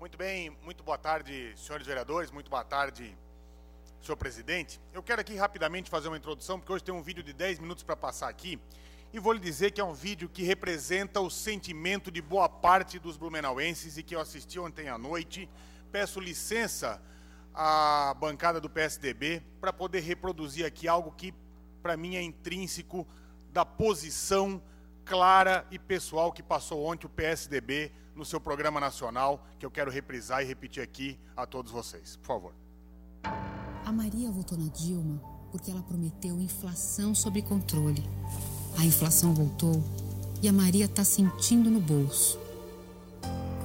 Muito bem, muito boa tarde, senhores vereadores, muito boa tarde, senhor presidente. Eu quero aqui rapidamente fazer uma introdução, porque hoje tem um vídeo de 10 minutos para passar aqui, e vou lhe dizer que é um vídeo que representa o sentimento de boa parte dos blumenauenses e que eu assisti ontem à noite. Peço licença à bancada do PSDB para poder reproduzir aqui algo que, para mim, é intrínseco da posição clara e pessoal que passou ontem o PSDB no seu programa nacional, que eu quero reprisar e repetir aqui a todos vocês. Por favor. A Maria votou na Dilma porque ela prometeu inflação sob controle. A inflação voltou e a Maria está sentindo no bolso.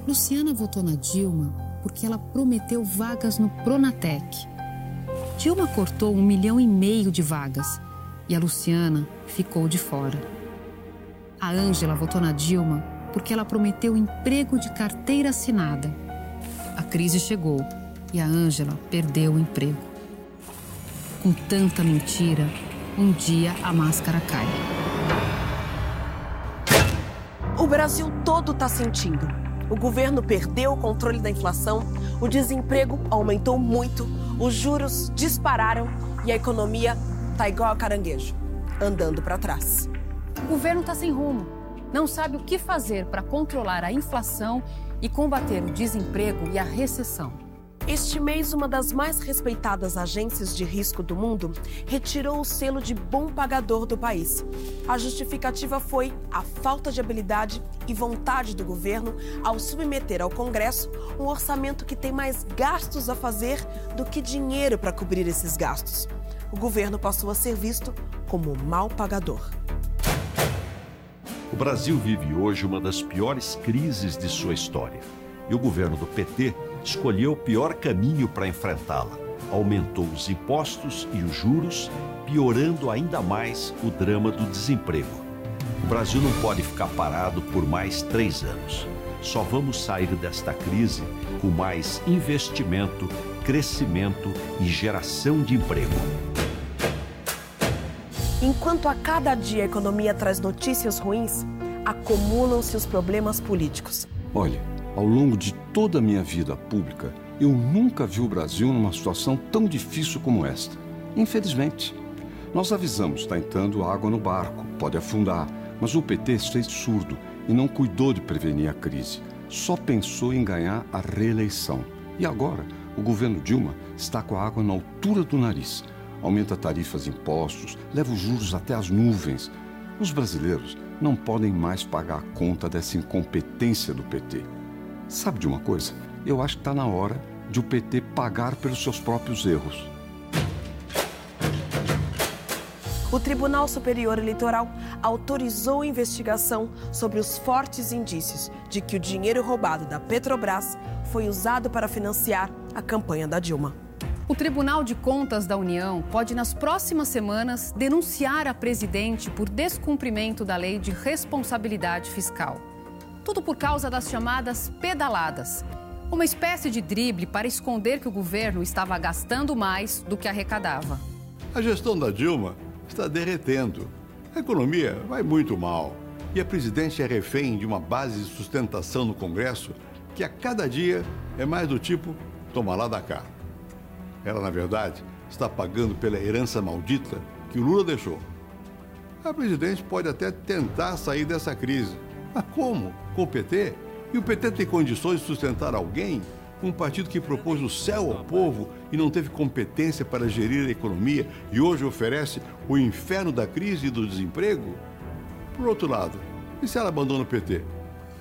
Luciana votou na Dilma porque ela prometeu vagas no Pronatec. Dilma cortou 1,5 milhão de vagas e a Luciana ficou de fora. A Ângela votou na Dilma porque ela prometeu emprego de carteira assinada. A crise chegou e a Ângela perdeu o emprego. Com tanta mentira, um dia a máscara cai. O Brasil todo está sentindo. O governo perdeu o controle da inflação, o desemprego aumentou muito, os juros dispararam e a economia tá igual a caranguejo, andando para trás. O governo está sem rumo, não sabe o que fazer para controlar a inflação e combater o desemprego e a recessão. Este mês, uma das mais respeitadas agências de risco do mundo retirou o selo de bom pagador do país. A justificativa foi a falta de habilidade e vontade do governo ao submeter ao Congresso um orçamento que tem mais gastos a fazer do que dinheiro para cobrir esses gastos. O governo passou a ser visto como mau pagador. O Brasil vive hoje uma das piores crises de sua história. E o governo do PT escolheu o pior caminho para enfrentá-la. Aumentou os impostos e os juros, piorando ainda mais o drama do desemprego. O Brasil não pode ficar parado por mais 3 anos. Só vamos sair desta crise com mais investimento, crescimento e geração de emprego. Enquanto a cada dia a economia traz notícias ruins, acumulam-se os problemas políticos. Olha, ao longo de toda a minha vida pública, eu nunca vi o Brasil numa situação tão difícil como esta. Infelizmente, nós avisamos, está entrando água no barco, pode afundar, mas o PT se fez surdo e não cuidou de prevenir a crise. Só pensou em ganhar a reeleição. E agora, o governo Dilma está com a água na altura do nariz. Aumenta tarifas e impostos, leva os juros até as nuvens. Os brasileiros não podem mais pagar a conta dessa incompetência do PT. Sabe de uma coisa? Eu acho que está na hora de o PT pagar pelos seus próprios erros. O Tribunal Superior Eleitoral autorizou a investigação sobre os fortes indícios de que o dinheiro roubado da Petrobras foi usado para financiar a campanha da Dilma. O Tribunal de Contas da União pode, nas próximas semanas, denunciar a presidente por descumprimento da Lei de Responsabilidade Fiscal. Tudo por causa das chamadas pedaladas, uma espécie de drible para esconder que o governo estava gastando mais do que arrecadava. A gestão da Dilma está derretendo. A economia vai muito mal e a presidente é refém de uma base de sustentação no Congresso que a cada dia é mais do tipo toma lá da cá. Ela, na verdade, está pagando pela herança maldita que o Lula deixou. A presidente pode até tentar sair dessa crise. Mas como? Com o PT? E o PT tem condições de sustentar alguém? Um partido que propôs o céu ao povo e não teve competência para gerir a economia e hoje oferece o inferno da crise e do desemprego? Por outro lado, e se ela abandona o PT?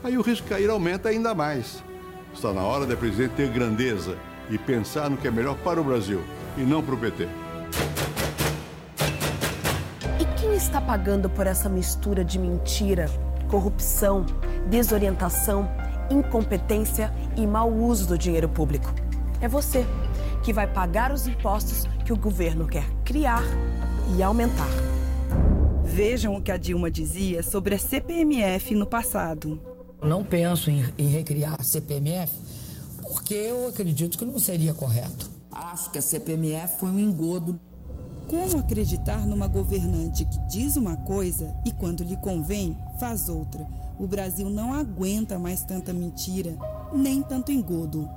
Aí o risco de cair aumenta ainda mais. Está na hora da presidente ter grandeza e pensar no que é melhor para o Brasil e não para o PT. E quem está pagando por essa mistura de mentira, corrupção, desorientação, incompetência e mau uso do dinheiro público? É você, que vai pagar os impostos que o governo quer criar e aumentar. Vejam o que a Dilma dizia sobre a CPMF no passado. Eu não penso em recriar a CPMF porque eu acredito que não seria correto. Acho que a CPMF foi um engodo. Como acreditar numa governante que diz uma coisa e, quando lhe convém, faz outra? O Brasil não aguenta mais tanta mentira. nem tanto engodo.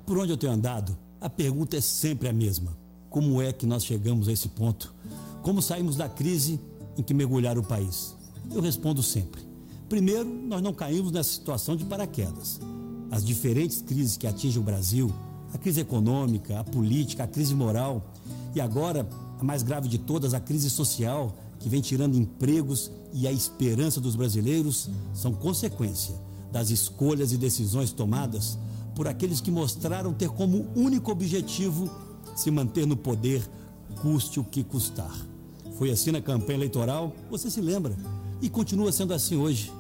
Por onde eu tenho andado, a pergunta é sempre a mesma. Como é que nós chegamos a esse ponto? Como saímos da crise em que mergulharam o país? Eu respondo sempre. Primeiro, nós não caímos nessa situação de paraquedas. As diferentes crises que atingem o Brasil, a crise econômica, a política, a crise moral e agora, a mais grave de todas, a crise social, que vem tirando empregos e a esperança dos brasileiros, são consequência das escolhas e decisões tomadas por aqueles que mostraram ter como único objetivo se manter no poder, custe o que custar. Foi assim na campanha eleitoral, você se lembra, e continua sendo assim hoje.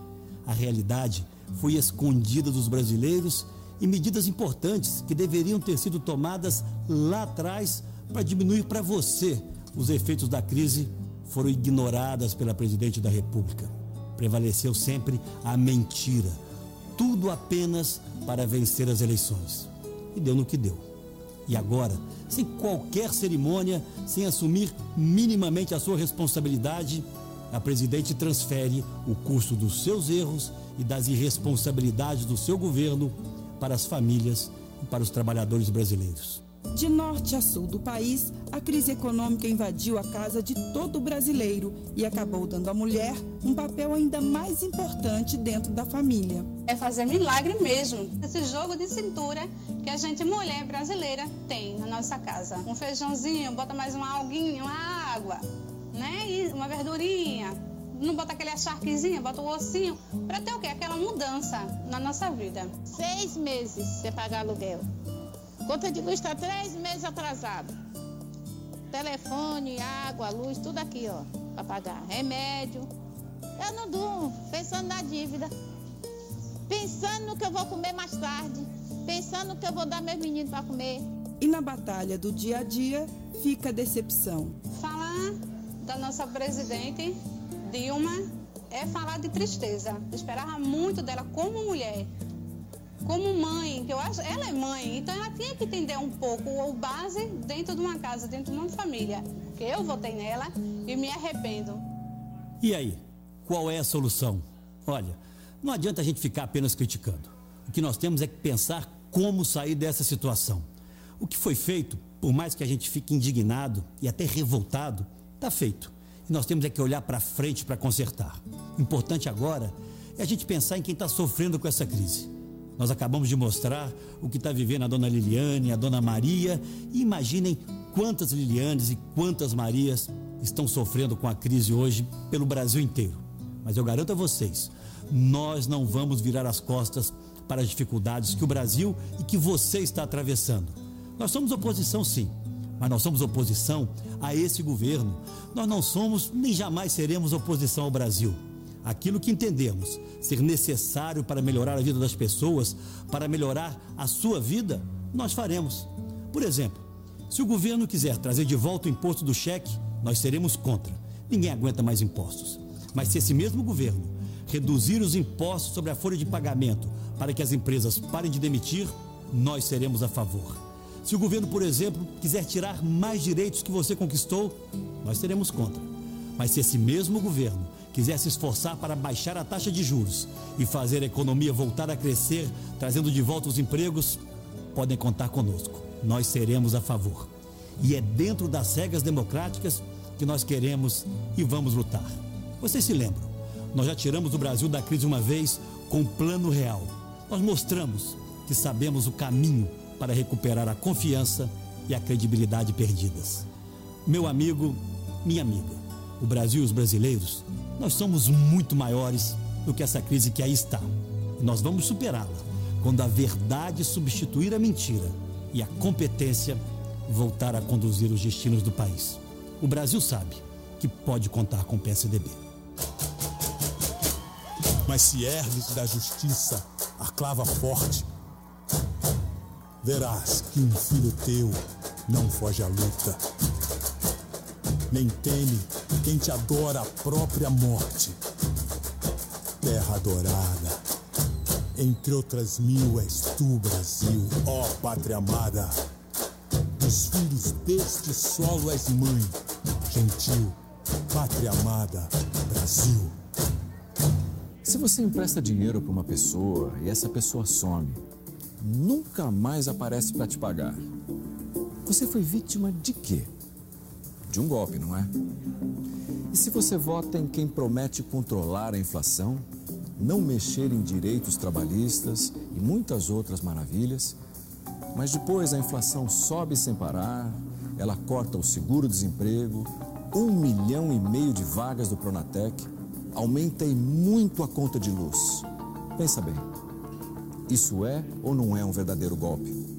A realidade foi escondida dos brasileiros e medidas importantes que deveriam ter sido tomadas lá atrás para diminuir para você os efeitos da crise foram ignoradas pela presidente da República. Prevaleceu sempre a mentira, tudo apenas para vencer as eleições. E deu no que deu. E agora, sem qualquer cerimônia, sem assumir minimamente a sua responsabilidade, a presidente transfere o custo dos seus erros e das irresponsabilidades do seu governo para as famílias e para os trabalhadores brasileiros. De norte a sul do país, a crise econômica invadiu a casa de todo brasileiro e acabou dando à mulher um papel ainda mais importante dentro da família. É fazer milagre mesmo. Esse jogo de cintura que a gente, mulher brasileira, tem na nossa casa. Um feijãozinho, bota mais uma alguinha, uma água, né? E uma verdurinha. Não bota aquele acharquezinho, bota o ossinho. Para ter o quê? Aquela mudança na nossa vida. 6 meses você pagar aluguel. Conta de luz está 3 meses atrasado. Telefone, água, luz, tudo aqui, ó, para pagar. Remédio. Eu não durmo, pensando na dívida. Pensando no que eu vou comer mais tarde. Pensando no que eu vou dar meus meninos para comer. E na batalha do dia a dia, fica a decepção. Falar da nossa presidente, Dilma, é falar de tristeza. Eu esperava muito dela como mulher. Como mãe, que eu acho, ela é mãe, então ela tinha que entender um pouco o base dentro de uma casa, dentro de uma família. Que eu votei nela e me arrependo. E aí, qual é a solução? Olha, não adianta a gente ficar apenas criticando. O que nós temos é que pensar como sair dessa situação. O que foi feito, por mais que a gente fique indignado e até revoltado, está feito. E nós temos é que olhar para frente para consertar. O importante agora é a gente pensar em quem está sofrendo com essa crise. Nós acabamos de mostrar o que está vivendo a dona Liliane, a dona Maria, e imaginem quantas Lilianes e quantas Marias estão sofrendo com a crise hoje pelo Brasil inteiro. Mas eu garanto a vocês, nós não vamos virar as costas para as dificuldades que o Brasil e que você está atravessando. Nós somos oposição, sim, mas nós somos oposição a esse governo. Nós não somos nem jamais seremos oposição ao Brasil. Aquilo que entendemos ser necessário para melhorar a vida das pessoas, para melhorar a sua vida, nós faremos. Por exemplo, se o governo quiser trazer de volta o imposto do cheque, nós seremos contra. Ninguém aguenta mais impostos. Mas se esse mesmo governo reduzir os impostos sobre a folha de pagamento para que as empresas parem de demitir, nós seremos a favor. Se o governo, por exemplo, quiser tirar mais direitos que você conquistou, nós seremos contra. Mas se esse mesmo governo quiser se esforçar para baixar a taxa de juros e fazer a economia voltar a crescer, trazendo de volta os empregos, podem contar conosco. Nós seremos a favor. E é dentro das regras democráticas que nós queremos e vamos lutar. Vocês se lembram? Nós já tiramos o Brasil da crise uma vez com um plano real. Nós mostramos que sabemos o caminho para recuperar a confiança e a credibilidade perdidas. Meu amigo, minha amiga, o Brasil e os brasileiros, nós somos muito maiores do que essa crise que aí está. E nós vamos superá-la quando a verdade substituir a mentira e a competência voltar a conduzir os destinos do país. O Brasil sabe que pode contar com o PSDB. Mas se ergues da justiça a clava forte, verás que um filho teu não foge à luta. Nem teme quem te adora a própria morte. Terra adorada, entre outras mil és tu, Brasil, ó pátria amada. Dos filhos deste solo és mãe, gentil, pátria amada, Brasil. Se você empresta dinheiro para uma pessoa e essa pessoa some, nunca mais aparece para te pagar, você foi vítima de quê? De um golpe, não é? E se você vota em quem promete controlar a inflação, não mexer em direitos trabalhistas e muitas outras maravilhas, mas depois a inflação sobe sem parar, ela corta o seguro-desemprego, 1,5 milhão de vagas do Pronatec, aumenta e muito a conta de luz. Pensa bem, isso é ou não é um verdadeiro golpe?